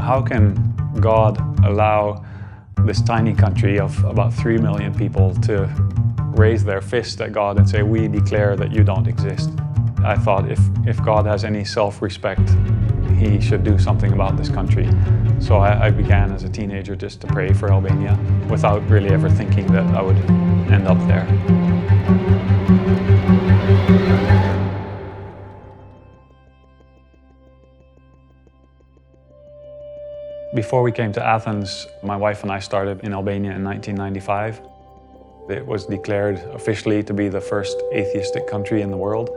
How can God allow this tiny country of about 3 million people to raise their fist at God and say, we declare that you don't exist? I thought if God has any self-respect, he should do something about this country. So I began as a teenager just to pray for Albania without really ever thinking that I would end up there. Before we came to Athens, my wife and I started in Albania in 1995. It was declared officially to be the first atheistic country in the world.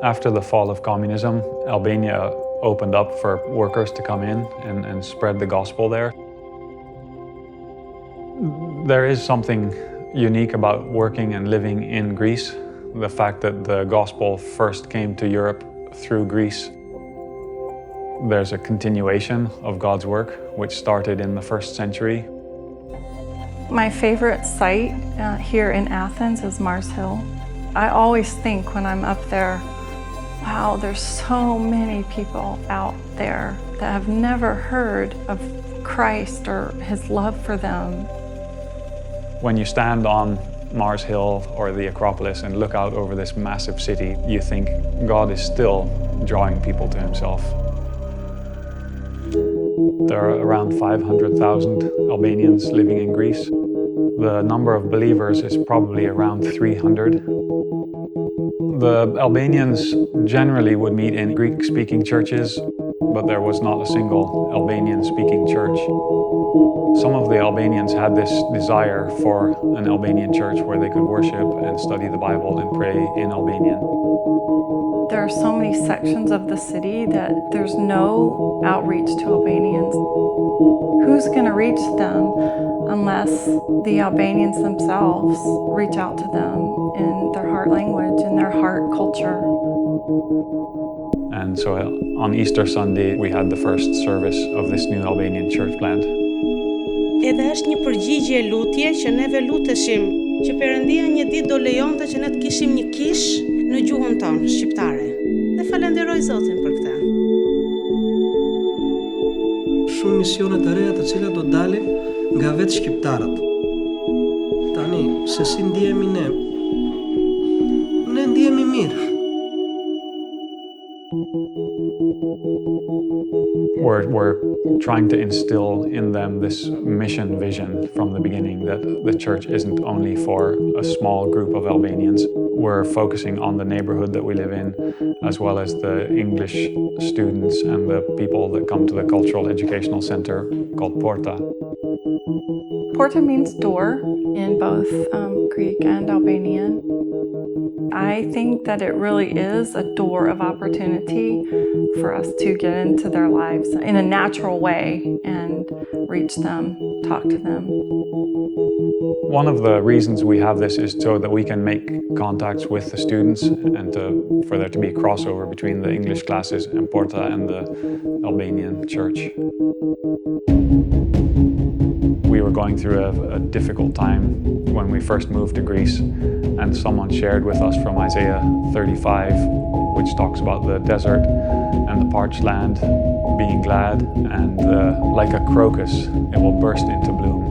After the fall of communism, Albania opened up for workers to come in and spread the gospel there. There is something unique about working and living in Greece. The fact that the gospel first came to Europe through Greece. There's a continuation of God's work, which started in the 1st century. My favorite site here in Athens is Mars Hill. I always think when I'm up there, wow, there's so many people out there that have never heard of Christ or his love for them. When you stand on Mars Hill or the Acropolis and look out over this massive city, you think God is still drawing people to himself. There are around 500,000 Albanians living in Greece. The number of believers is probably around 300. The Albanians generally would meet in Greek-speaking churches, but there was not a single Albanian-speaking church. Some of the Albanians had this desire for an Albanian church where they could worship and study the Bible and pray in Albanian. There are so many sections of the city that there's no outreach to Albanians. Who's going to reach them unless the Albanians themselves reach out to them in their heart language, in their heart culture? And so on Easter Sunday, we had the first service of this new Albanian church plant. Edhe është një përgjigje lutje që neve lutesim që Perëndia një ditë do lejonte që ne të kishim një kish në gjuhën tonë shqiptare. Dhe falenderoj Zotin për këtë. Shumë misione të reja të cilat do dalin nga vetë shqiptarët. Tani, se si ndihemi ne? Ne ndihemi mirë. We're trying to instill in them this mission vision from the beginning, that the church isn't only for a small group of Albanians. We're focusing on the neighborhood that we live in, as well as the English students and the people that come to the cultural educational center called Porta. Porta means door in both Greek and Albanian. I think that it really is a door of opportunity for us to get into their lives in a natural way and reach them, talk to them. One of the reasons we have this is so that we can make contacts with the students and for there to be a crossover between the English classes in Porta and the Albanian church. We were going through a difficult time when we first moved to Greece, and someone shared with us from Isaiah 35, which talks about the desert and the parched land being glad, and like a crocus, it will burst into bloom.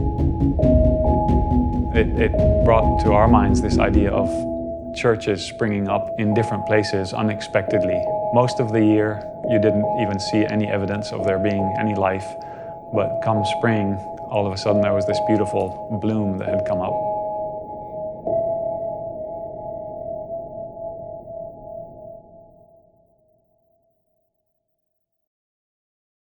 It brought to our minds this idea of churches springing up in different places unexpectedly. Most of the year, you didn't even see any evidence of there being any life, but come spring, all of a sudden there was this beautiful bloom that had come up.